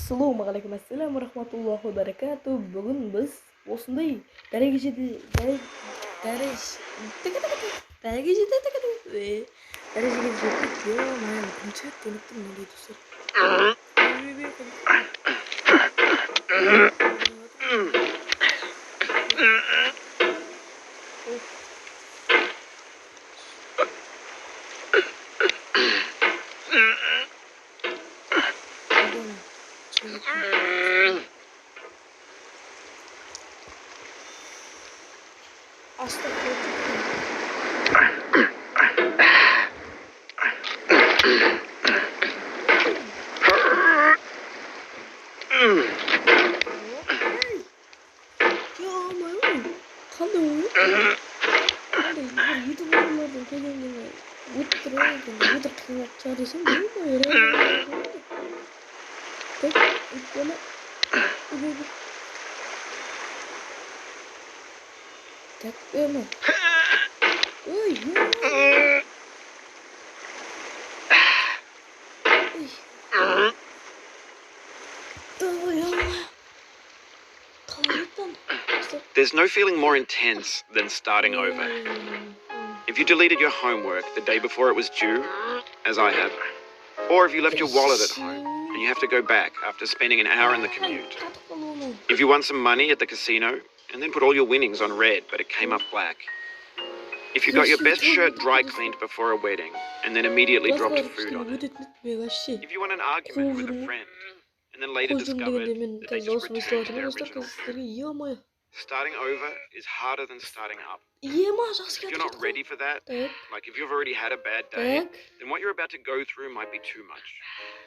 Assalamualaikum warahmatullahi wabarakatuh. Бүгін біз осындай дәрежеде дәрежеге жеттік. Маған бірінші рет көніктім мынандай достар. There's no feeling more intense than starting over. If you deleted your homework the day before it was due, as I have, or if you left your wallet at home and you have to go back after spending an hour in the commute. If you won some money at the casino and then put all your winnings on red but it came up black. If you got your best shirt dry cleaned before a wedding and then immediately dropped food on it. If you won an argument with a friend and then later discovered that they just returned to their original food. Starting over is harder than starting up. If you're not ready for that, like if you've already had a bad day, then what you're about to go through might be too much.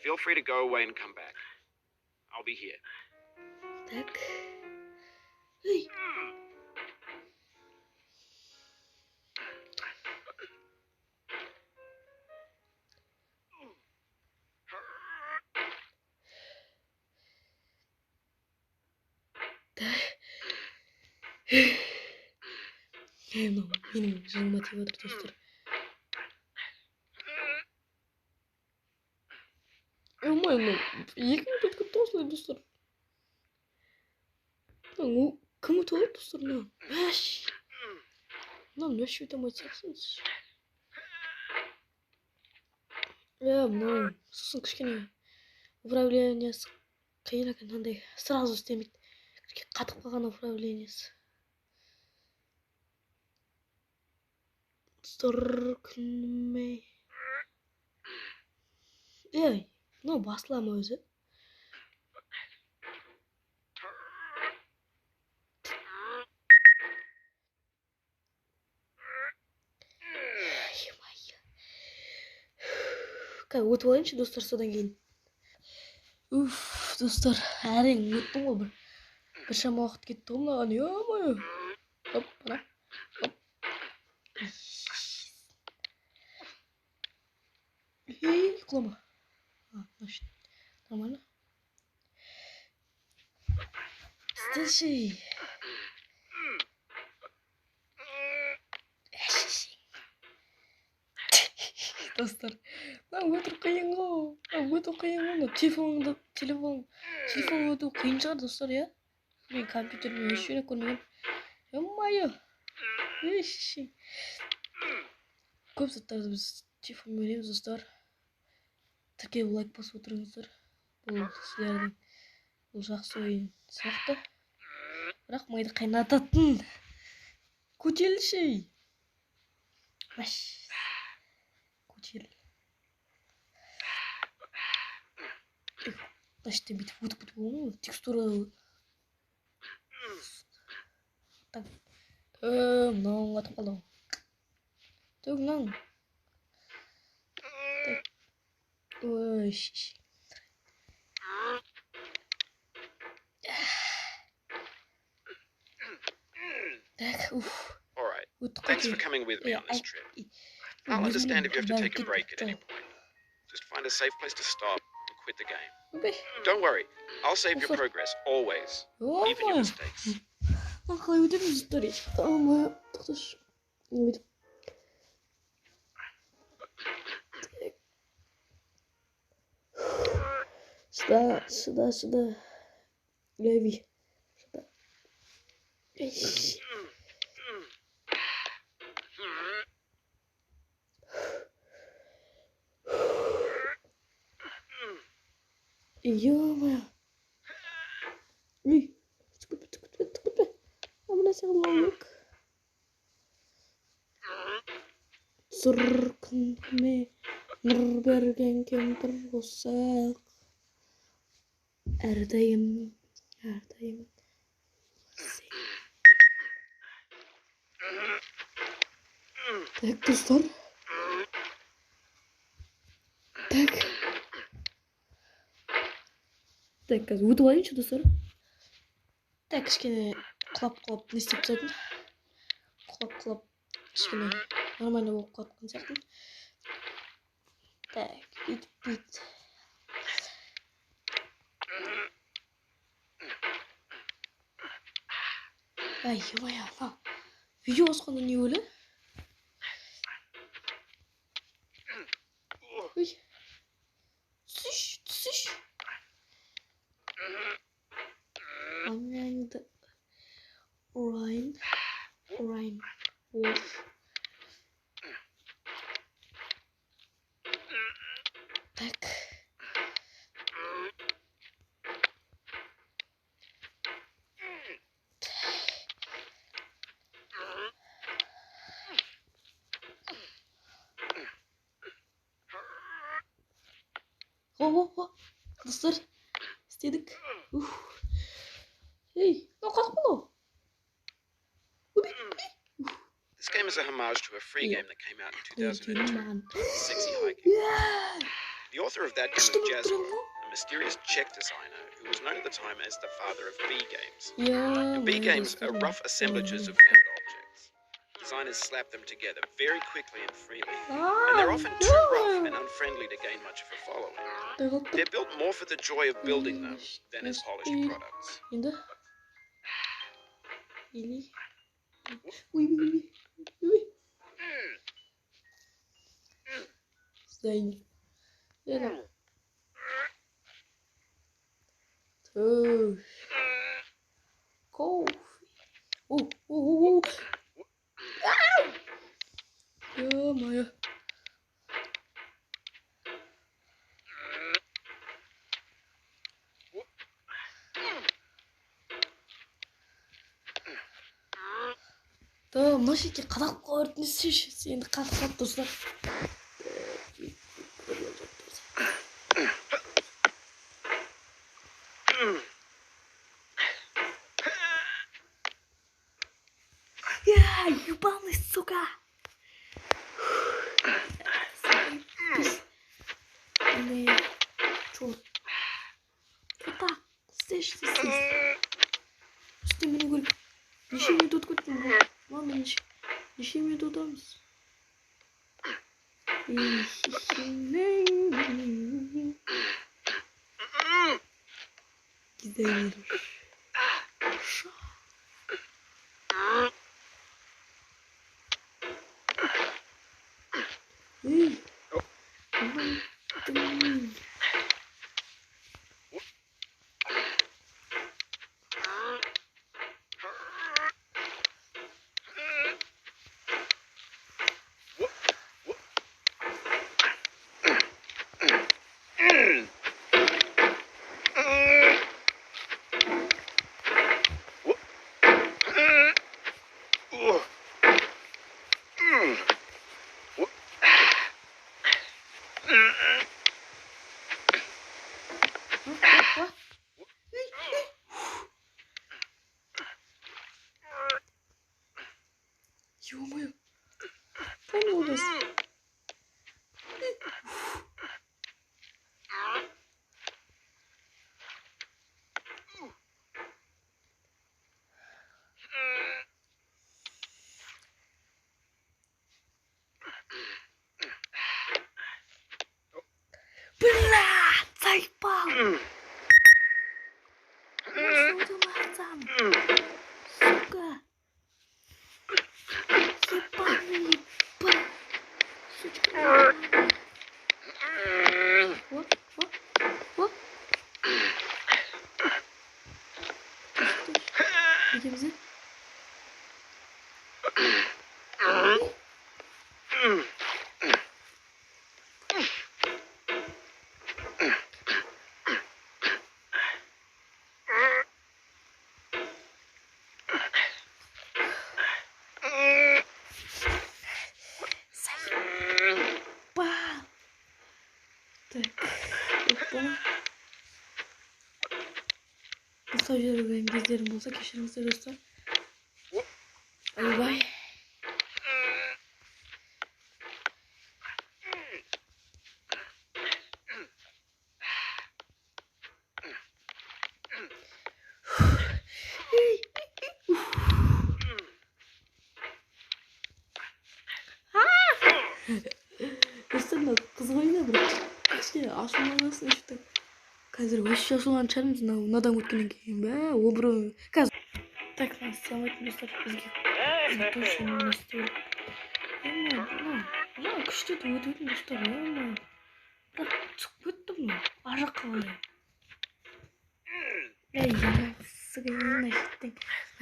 Feel free to go away and come back. I'll be here. Менің жыныма тиіп отыр достар. Мынау 2 минут өтіп кетті осылай достар. Кім өтіп алады достар мынау? Мынау вообще өте алмайды сияқтысыз. Мынау сосын кішкене управлениясы қиын екен, андай сразу істемейді. Қатып қалған управлениясы. Күнімей. Мынау басыла ма өзі? Өтіп алайыншы достар содан кейін. Достар, әрең өттім ғой бір шама уақыт кетті ғой мынаған. Ё-мое. Ана. Құлама. Значит, нормально. Стелши. Достар, өтір қиын ғой. Өту қиын ғой. Телефон өту қиын шығар достар, я? Мен компьютермен еш жерде көрмеген. Ё-мое. Көп заттарды біз телефонмен өреміз достар. Тіркеп лайк басып отырыңыздар. Бұл сіздердің бұл жақсы ойын сияқты. Бірақ майды қайнататын. Көтерілші. Көтеріл. Значит, бүйтіп өтіп болмай, текстура. Так. Мынау атып қалды. Мынау. Ой, Alright, thanks for coming with me on this trip. I'll understand if you have to take a break at any point. Just find a safe place to stop and quit the game. Don't worry, I'll save your progress, always. Even your mistakes. Қалай өтеміз достар? Тоқташ. Сюда. Лови. Сюда. Ё-моё. Түкпе. Амына сағылмамлық. Сұр күнме нұр берген кемпір болсақ. Әрдайым. Так, достар. Так, қазір өтіп алайыншы, достар. Так, кішкене құлап не істеп тастадым. Құлап кішкене нормально болып қалған сияқты. Так, бүйтіп. Ай, ё-моё, видео қосқанда не өлі? Ой. Түсіш. Амянды. Райан. Wolf. Так. О, достар, істедік. Ей, қалып қалу. This game is a homage to a free game that came out in 2002. Sexy Hiking. The author of that game was Jazzle, a mysterious Czech designer who was known at the time as the father of B games. B games are rough assemblages of found objects. Designers slap them together very quickly and freely, and they're often too rough and unfriendly to gain much of a following. They're built more for the joy of building them than as polished products. Zijn. Koffie. Ё-моё. Да, машинке қадап қойып не істейші? Енді қатып тұрса. Ебаный, сука! Чё так? Слышь, Что мне говорит? Ничего не тут хоть не. Ладно, ничего не тут там. Ё-моё. Понравилось. Бля, заебал. Сука. Ебаный, сучка. Вот. екеумізде. Kısa yürüyen bizlerim olsa keşirinize dostlar. Bay bay. Dostlar kız oyuna bırak. İşte aşılmanasın işte. Қазір вообще ашуланып шығармыз мынадан өткеннен кейін бә обыры қазір так ассалаумағалейкум достар бізге точно не істеу мына күшті етіп өтіп достар бірақ шығып кетті мына ар жаққа қарай ей ямансың мына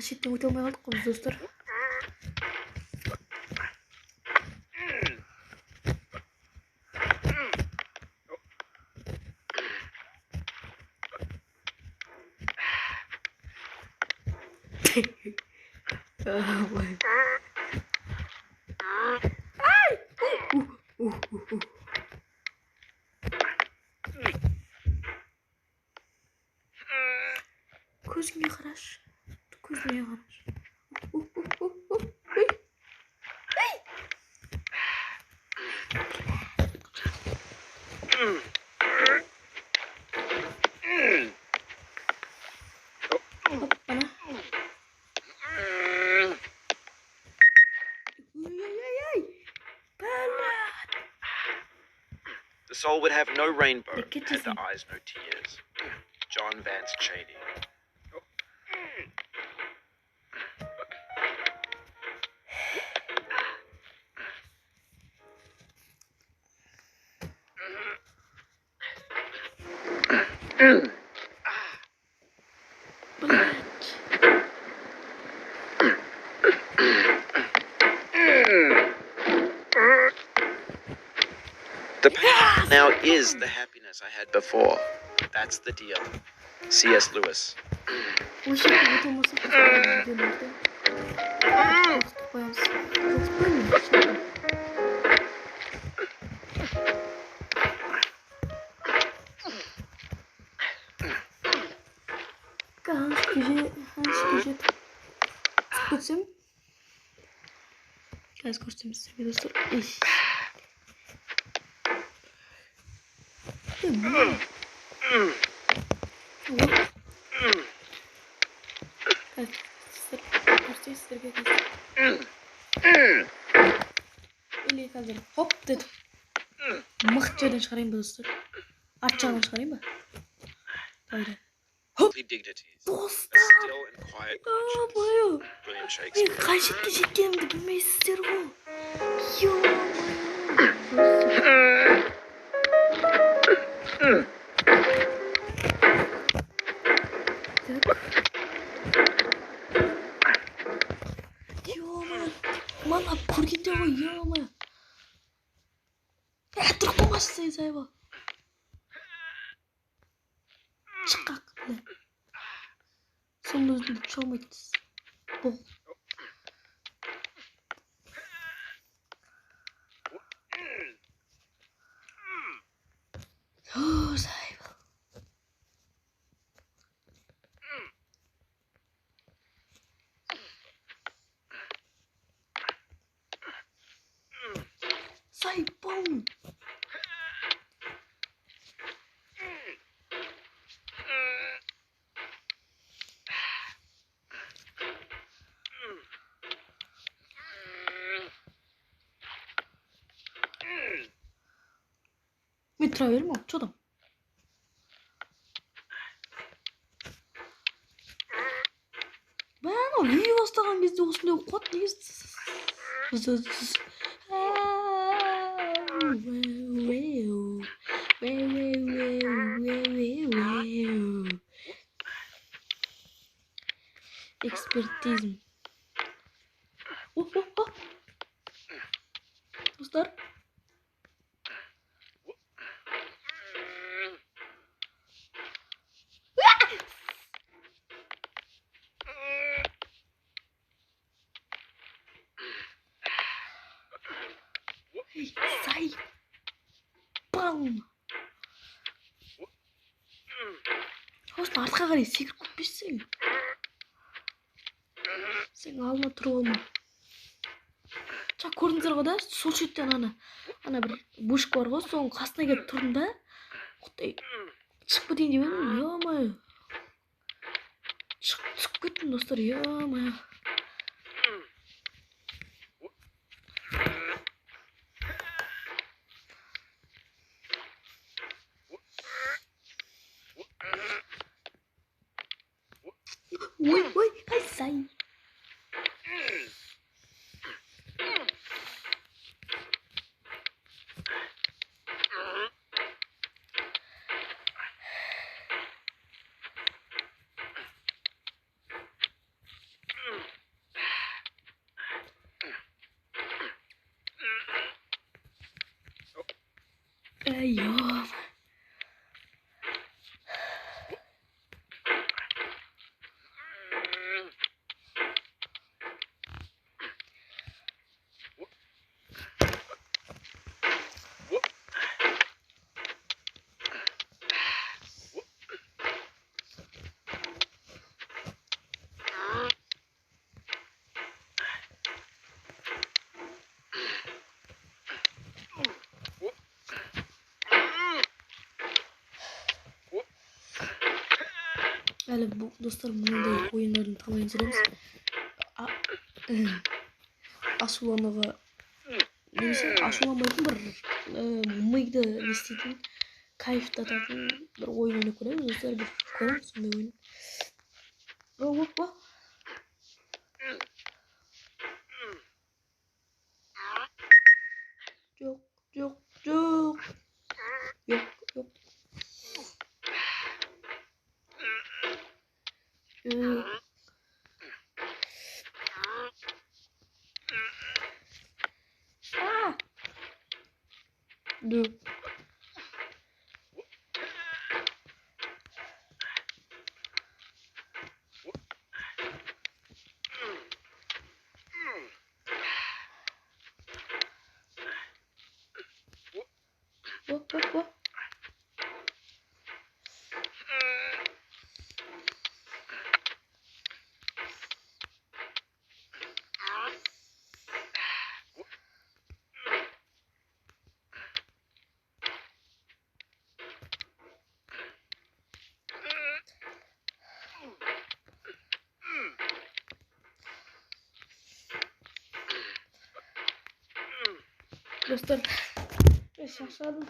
шеттен өте алмай қалдық қой біз достар. Көзіңе қарашы. Көзіңе қарашы. The soul would have no rainbow, had the eyes no tears. John Vance Cheney. The pain now is the happiness I had before. That's the deal. C.S. Lewis. Teraz korzystam z tego dostępu. Или қазір хоп деді. Мықты жерден шығарайын ба достар? Арт жағынан шығарайын ба? Давай. Dignities. Достар! Still and quiet conscience. William Shakespeare. Қай жетке жеткенімді білмейсіздер ғой. Мана көргенде ғой, ё-моё. Тұрып қалмасын сайба. Шыққақ. Соның өзінде түше алмайсыз. Бұл. Сайба. Сайбом. Мен тұра берем ау, чодам. Бән ау, үй бастаған кезде осындай қуат негіз. Экспертизм. Достар. Сай. Бам. Осыны артқа қарай секіріп кетпесең. Сен алдына тұрып алма. Жаңа көрдіңіздер ғой да, сол шеттен ана бір бушка бар ғой, соның қасына келіп тұрдым да. Құттай шығып кетейін деп едім, ё-моё. Түсіп кеттім достар, ё-моё. Ой, қайсай. Ай-ё. Әлі достар, мынандай ойындардың талайын жүреміз. Ашулануға немесе ашуланбайтын бір миды не істейтін, кайф тататын бір ойын ойнап көреміз. Достар, бір көреміз сондай ойын. Жоқ. Dostlar, şaşırdım.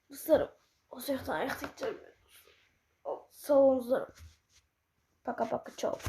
Dostlar, o sefer ayakta gideceğim. Sağ olun dostlar. Пока-пока, чао.